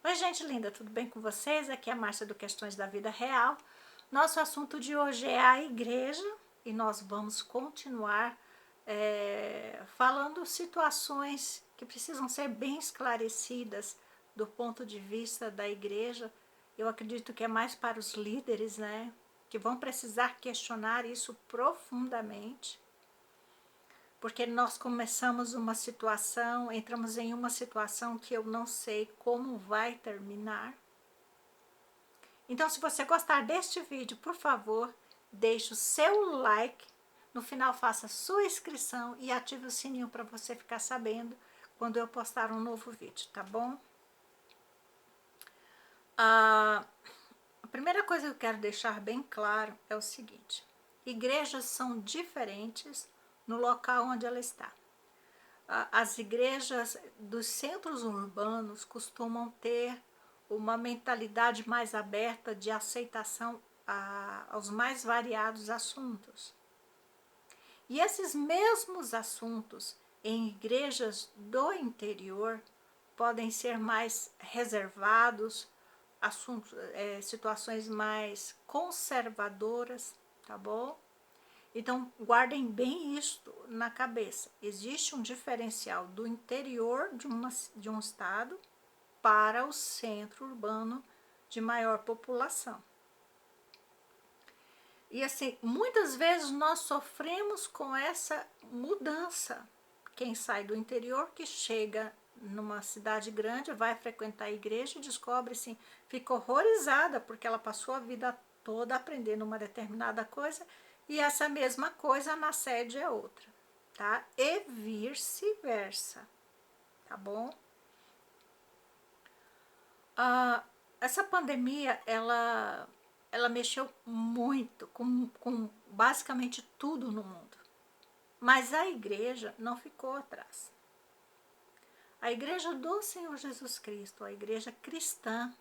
Oi, gente linda, tudo bem com vocês? Aqui é a Márcia do Questões da Vida Real. Nosso assunto de hoje é a igreja e nós vamos continuar falando situações que precisam ser bem esclarecidas do ponto de vista da igreja. Eu acredito que é mais para os líderes, né? Que vão precisar questionar isso profundamente, porque nós começamos uma situação, entramos em uma situação que eu não sei como vai terminar. Então, se você gostar deste vídeo, por favor, deixe o seu like, no final faça sua inscrição e ative o sininho para você ficar sabendo quando eu postar um novo vídeo, tá bom? A primeira coisa que eu quero deixar bem claro é o seguinte: igrejas são diferentes no local onde ela está. As igrejas dos centros urbanos costumam ter uma mentalidade mais aberta de aceitação aos mais variados assuntos. E esses mesmos assuntos em igrejas do interior podem ser mais reservados, assuntos, situações mais conservadoras, tá bom? Então, guardem bem isto na cabeça. Existe um diferencial do interior de um estado para o centro urbano de maior população. E assim, muitas vezes nós sofremos com essa mudança. Quem sai do interior, que chega numa cidade grande, vai frequentar a igreja e descobre assim, fica horrorizada porque ela passou a vida toda aprendendo uma determinada coisa e essa mesma coisa na sede é outra, tá? E vice-versa, tá bom? Essa pandemia, ela mexeu muito com basicamente tudo no mundo. Mas a igreja não ficou atrás. A igreja do Senhor Jesus Cristo, a igreja cristã,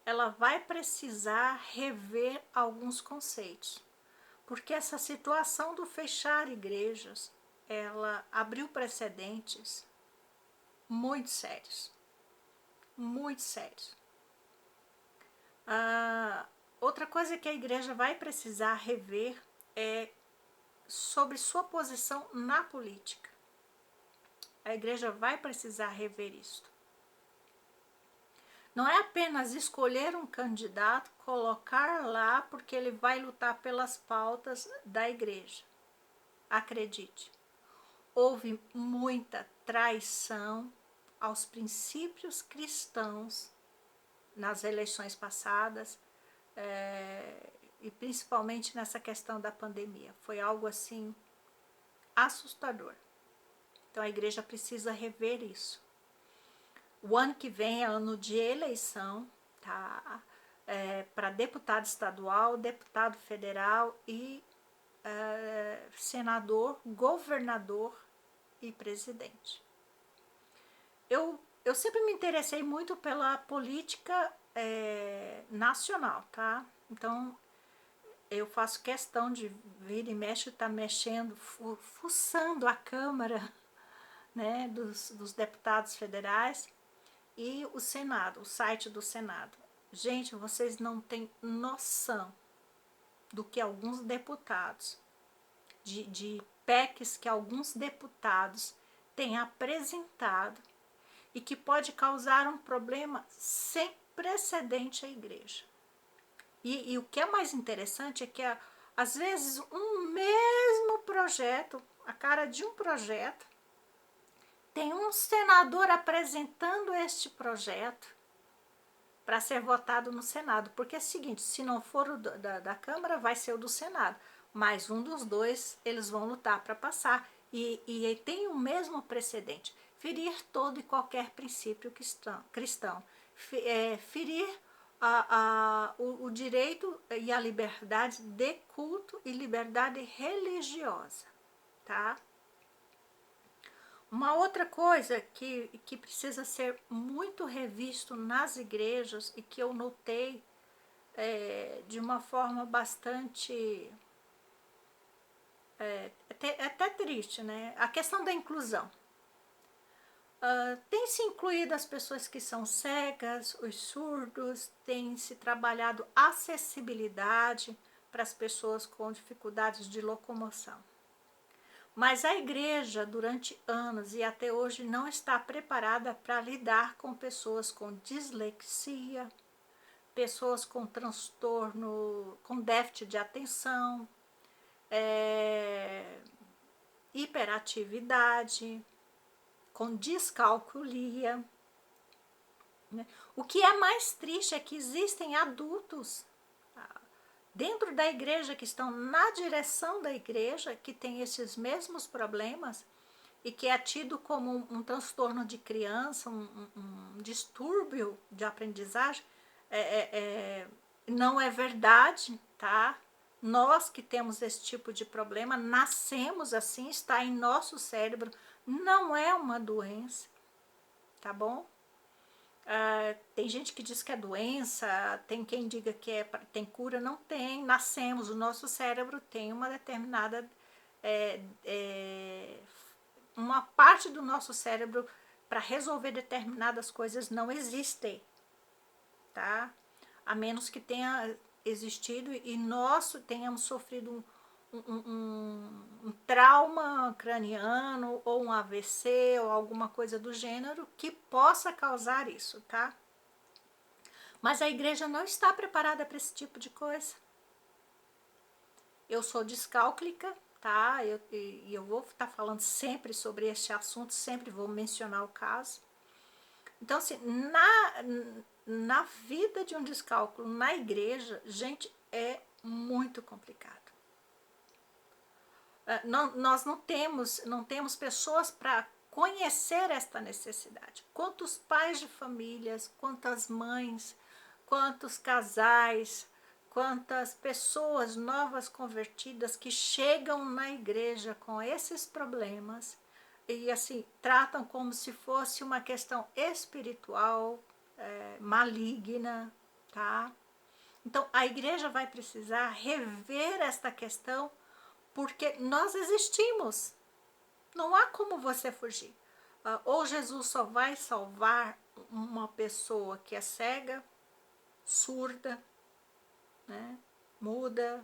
ela vai precisar rever alguns conceitos. Porque essa situação do fechar igrejas, ela abriu precedentes muito sérios. Muito sérios. Outra coisa que a igreja vai precisar rever é sobre sua posição na política. A igreja vai precisar rever isto. Não é apenas escolher um candidato, colocar lá porque ele vai lutar pelas pautas da igreja. Acredite, houve muita traição aos princípios cristãos nas eleições passadas, e principalmente nessa questão da pandemia. Foi algo assim assustador. Então a igreja precisa rever isso. O ano que vem é ano de eleição, tá? Para deputado estadual, deputado federal e senador, governador e presidente. Eu sempre me interessei muito pela política nacional, tá? Então eu faço questão de vir e mexe, estar mexendo, fuçando a Câmara, né, dos deputados federais e o Senado, o site do Senado. Gente, vocês não têm noção do que alguns deputados, de PECs que alguns deputados têm apresentado e que pode causar um problema sem precedente à igreja. E o que é mais interessante é que, às vezes, um mesmo projeto, a cara de um projeto, tem um senador apresentando este projeto para ser votado no Senado. Porque é o seguinte, se não for o da Câmara, vai ser o do Senado. Mas um dos dois, eles vão lutar para passar. E tem o mesmo precedente. Ferir todo e qualquer princípio cristão. Ferir o direito e a liberdade de culto e liberdade religiosa, tá? Uma outra coisa que precisa ser muito revisto nas igrejas e que eu notei de uma forma bastante até triste, né? A questão da inclusão. Tem se incluído as pessoas que são cegas, os surdos, tem se trabalhado acessibilidade para as pessoas com dificuldades de locomoção. Mas a igreja, durante anos e até hoje, não está preparada para lidar com pessoas com dislexia, pessoas com transtorno, com déficit de atenção, hiperatividade, com descalculia, né? O que é mais triste é que existem adultos dentro da igreja que estão na direção da igreja que tem esses mesmos problemas e que é tido como um transtorno de criança, um distúrbio de aprendizagem. Não é verdade, tá? Nós que temos esse tipo de problema, nascemos assim, está em nosso cérebro, não é uma doença, tá bom? Tem gente que diz que é doença, tem quem diga que tem cura, não tem. Nascemos, o nosso cérebro tem uma determinada uma parte do nosso cérebro para resolver determinadas coisas não existe, tá? A menos que tenha existido e nós tenhamos sofrido um trauma craniano ou um AVC ou alguma coisa do gênero que possa causar isso, tá? Mas a igreja não está preparada para esse tipo de coisa. Eu sou descálculica, tá? Eu vou estar falando sempre sobre este assunto, sempre vou mencionar o caso. Então, assim, na vida de um descálculo na igreja, gente, é muito complicado. Nós não temos pessoas para conhecer esta necessidade. Quantos pais de famílias, quantas mães, quantos casais, quantas pessoas novas convertidas que chegam na igreja com esses problemas e assim tratam como se fosse uma questão espiritual, maligna, tá? Então a igreja vai precisar rever esta questão porque nós existimos. Não há como você fugir. Ou Jesus só vai salvar uma pessoa que é cega, surda, né, muda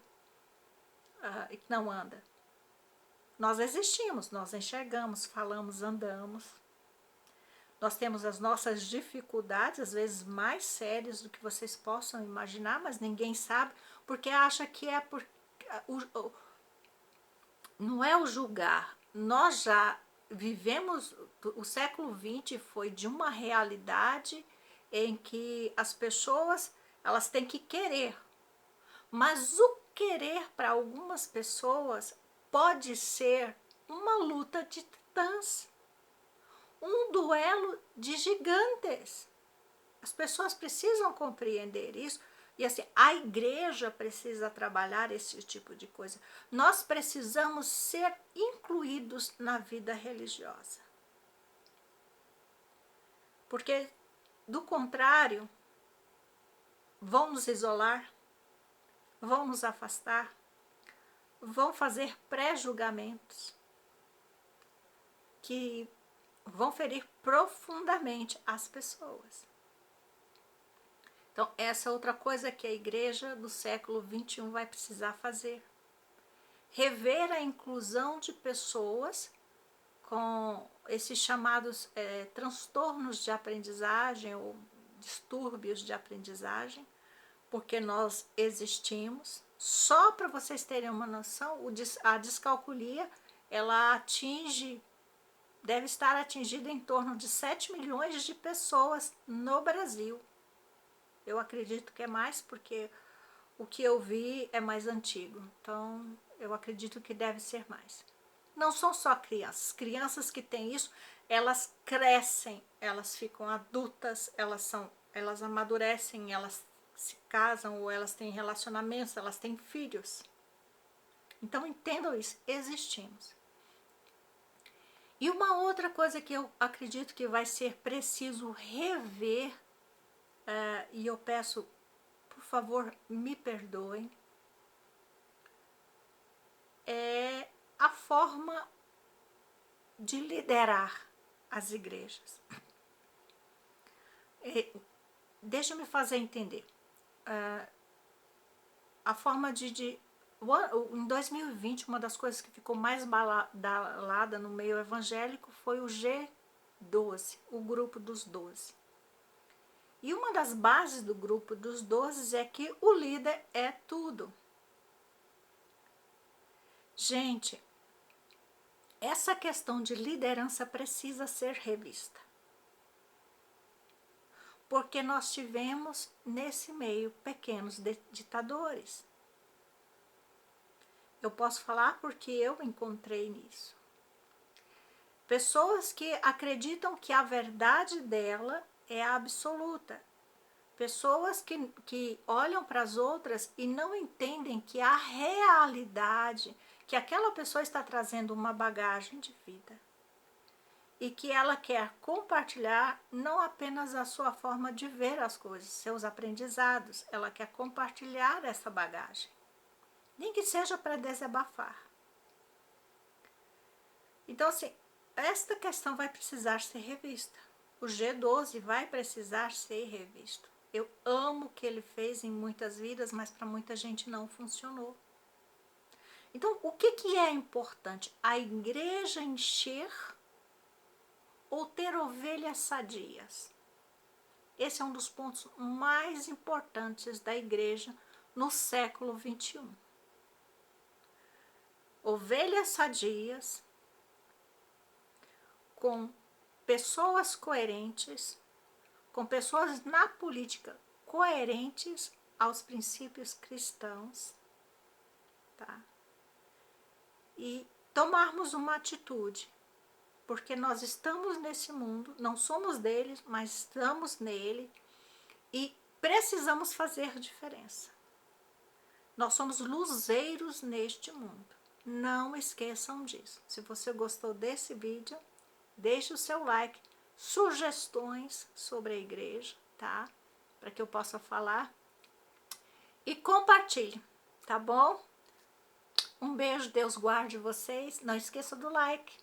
e que não anda. Nós existimos, nós enxergamos, falamos, andamos. Nós temos as nossas dificuldades, às vezes mais sérias do que vocês possam imaginar, mas ninguém sabe, porque acha que é por não é o julgar. Nós já vivemos, o século XX foi de uma realidade em que as pessoas elas têm que querer, mas o querer para algumas pessoas pode ser uma luta de titãs, um duelo de gigantes. As pessoas precisam compreender isso. E assim, a igreja precisa trabalhar esse tipo de coisa. Nós precisamos ser incluídos na vida religiosa. Porque, do contrário, vão nos isolar, vão nos afastar, vão fazer pré-julgamentos que vão ferir profundamente as pessoas. Então, essa é outra coisa que a igreja do século XXI vai precisar fazer. Rever a inclusão de pessoas com esses chamados transtornos de aprendizagem ou distúrbios de aprendizagem, porque nós existimos. Só para vocês terem uma noção, a descalculia, ela deve estar atingida em torno de 7 milhões de pessoas no Brasil. Eu acredito que é mais, porque o que eu vi é mais antigo. Então, eu acredito que deve ser mais. Não são só crianças. Crianças que têm isso, elas crescem, elas ficam adultas, elas amadurecem, elas se casam ou elas têm relacionamentos, elas têm filhos. Então, entendam isso, existimos. E uma outra coisa que eu acredito que vai ser preciso rever, e eu peço, por favor, me perdoem, é a forma de liderar as igrejas. Deixa-me fazer entender. A forma em 2020, uma das coisas que ficou mais badalada no meio evangélico foi o G12, o grupo dos 12. E uma das bases do grupo dos 12 é que o líder é tudo. Gente, essa questão de liderança precisa ser revista. Porque nós tivemos nesse meio pequenos ditadores. Eu posso falar porque eu encontrei nisso. Pessoas que acreditam que a verdade dela é absoluta. Pessoas que olham para as outras e não entendem que a realidade, que aquela pessoa está trazendo uma bagagem de vida. E que ela quer compartilhar não apenas a sua forma de ver as coisas, seus aprendizados, ela quer compartilhar essa bagagem. Nem que seja para desabafar. Então, assim, esta questão vai precisar ser revista. O G12 vai precisar ser revisto. Eu amo o que ele fez em muitas vidas, mas para muita gente não funcionou. Então, o que é importante? A igreja encher ou ter ovelhas sadias? Esse é um dos pontos mais importantes da igreja no século 21. Ovelhas sadias, com pessoas coerentes, com pessoas na política coerentes aos princípios cristãos, tá? E tomarmos uma atitude, porque nós estamos nesse mundo, não somos deles, mas estamos nele e precisamos fazer diferença. Nós somos luzeiros neste mundo. Não esqueçam disso. Se você gostou desse vídeo, deixe o seu like, sugestões sobre a igreja, tá? Para que eu possa falar. E compartilhe, tá bom? Um beijo, Deus guarde vocês. Não esqueça do like.